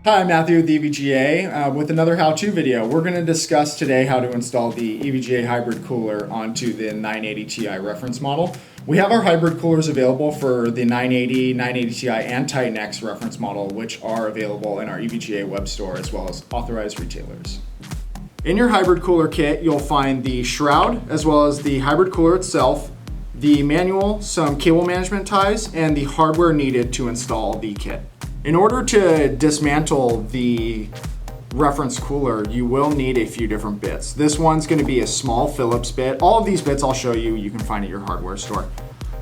Hi, I'm Matthew with EVGA with another how-to video. We're going to discuss today how to install the EVGA hybrid cooler onto the 980 Ti reference model. We have our hybrid coolers available for the 980, 980 Ti, and Titan X reference model, which are available in our EVGA web store as well as authorized retailers. In your hybrid cooler kit, you'll find the shroud as well as the hybrid cooler itself, the manual, some cable management ties, and the hardware needed to install the kit. In order to dismantle the reference cooler, you will need a few different bits. This one's going to be a small Phillips bit. All of these bits I'll show you, you can find at your hardware store.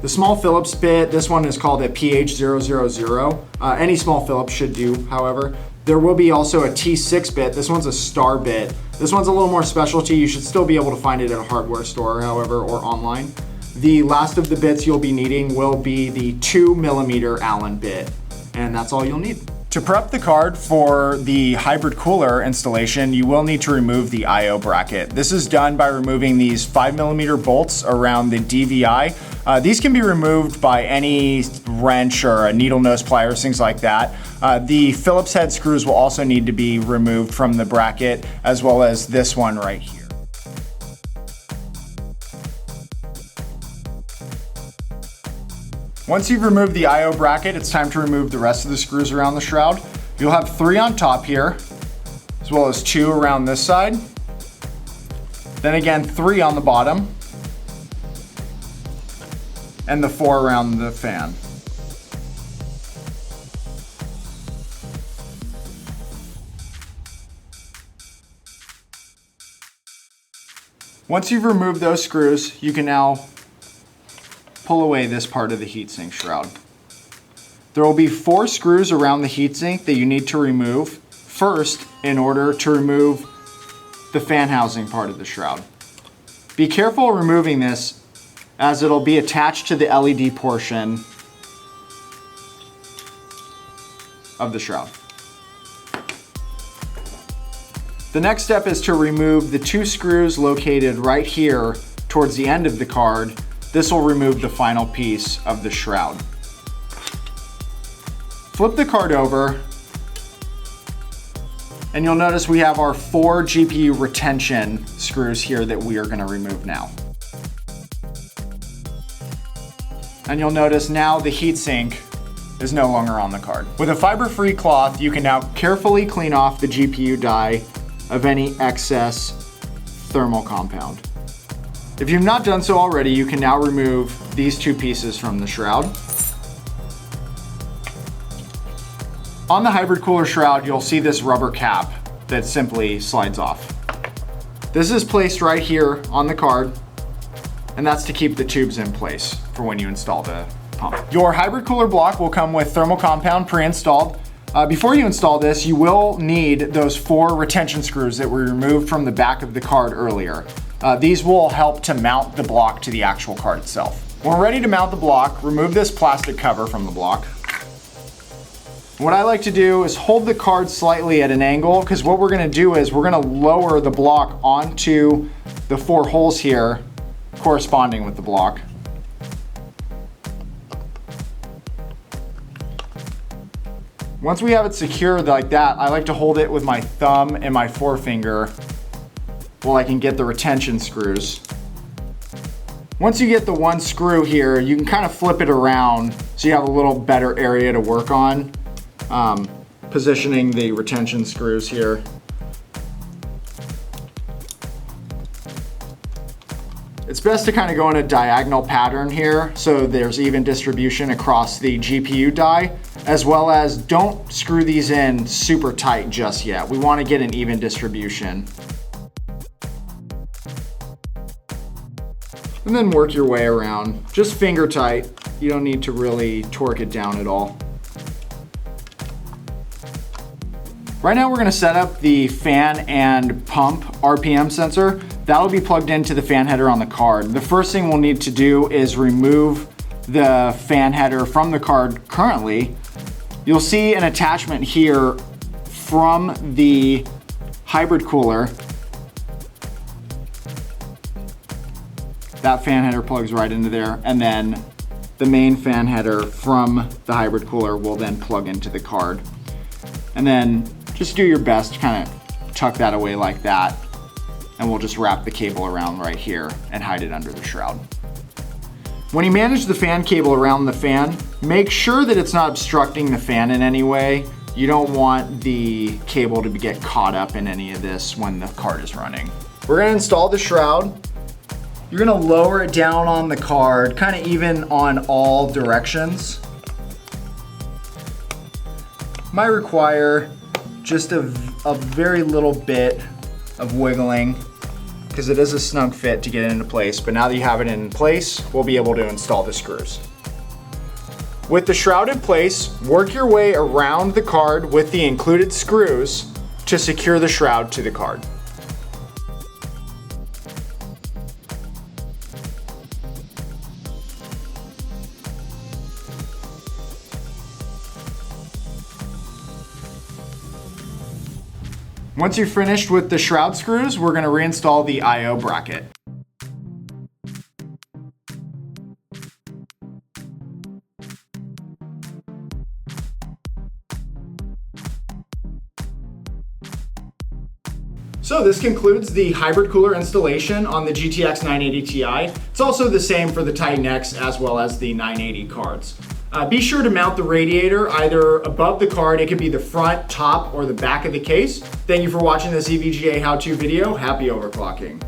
The small Phillips bit, this one is called a PH000. Any small Phillips should do, however. There will be also a T6 bit. This one's a star bit. This one's a little more specialty. You should still be able to find it at a hardware store, however, or online. The last of the bits you'll be needing will be the 2mm Allen bit. And that's all you'll need. To prep the card for the hybrid cooler installation, you will need to remove the I/O bracket. This is done by removing these 5mm bolts around the DVI. These can be removed by any wrench or a needle nose pliers, things like that. The Phillips head screws will also need to be removed from the bracket, as well as this one right here. Once you've removed the I/O bracket, it's time to remove the rest of the screws around the shroud. You'll have 3 on top here, as well as 2 around this side. Then again, 3 on the bottom, and the 4 around the fan. Once you've removed those screws, you can now pull away this part of the heatsink shroud. There will be 4 screws around the heatsink that you need to remove first in order to remove the fan housing part of the shroud. Be careful removing this as it'll be attached to the LED portion of the shroud. The next step is to remove the 2 screws located right here towards the end of the card. This will remove the final piece of the shroud. Flip the card over, and you'll notice we have our 4 GPU retention screws here that we are going to remove now. And you'll notice now the heatsink is no longer on the card. With a fiber-free cloth, you can now carefully clean off the GPU die of any excess thermal compound. If you've not done so already, you can now remove these 2 pieces from the shroud. On the hybrid cooler shroud, you'll see this rubber cap that simply slides off. This is placed right here on the card, and that's to keep the tubes in place for when you install the pump. Your hybrid cooler block will come with thermal compound pre-installed. Before you install this, you will need those 4 retention screws that were removed from the back of the card earlier. These will help to mount the block to the actual card itself. When we're ready to mount the block, remove this plastic cover from the block. What I like to do is hold the card slightly at an angle, because what we're going to do is we're going to lower the block onto the 4 holes here corresponding with the block. Once we have it secured like that, I like to hold it with my thumb and my forefinger while I can get the retention screws. Once you get the 1 screw here, you can kind of flip it around so you have a little better area to work on. Positioning the retention screws here. It's best to kind of go in a diagonal pattern here so there's even distribution across the GPU die, as well as don't screw these in super tight just yet. We want to get an even distribution. And then work your way around. Just finger tight. You don't need to really torque it down at all. Right now we're going to set up the fan and pump RPM sensor. That'll be plugged into the fan header on the card. The first thing we'll need to do is remove the fan header from the card currently. You'll see an attachment here from the hybrid cooler. That fan header plugs right into there, and then the main fan header from the hybrid cooler will then plug into the card. And then Just do your best to kind of tuck that away like that. And we'll just wrap the cable around right here and hide it under the shroud. When you manage the fan cable around the fan, make sure that it's not obstructing the fan in any way. You don't want the cable to get caught up in any of this when the card is running. We're gonna install the shroud. You're gonna lower it down on the card, kind of even on all directions. Might require just a very little bit of wiggling because it is a snug fit to get it into place, but now that you have it in place, we'll be able to install the screws. With the shroud in place, work your way around the card with the included screws to secure the shroud to the card. Once you're finished with the shroud screws, we're going to reinstall the I/O bracket. So this concludes the hybrid cooler installation on the GTX 980 Ti. It's also the same for the Titan X as well as the 980 cards. Be sure to mount the radiator either above the card, it could be the front, top, or the back of the case. Thank you for watching this EVGA how-to video. Happy overclocking.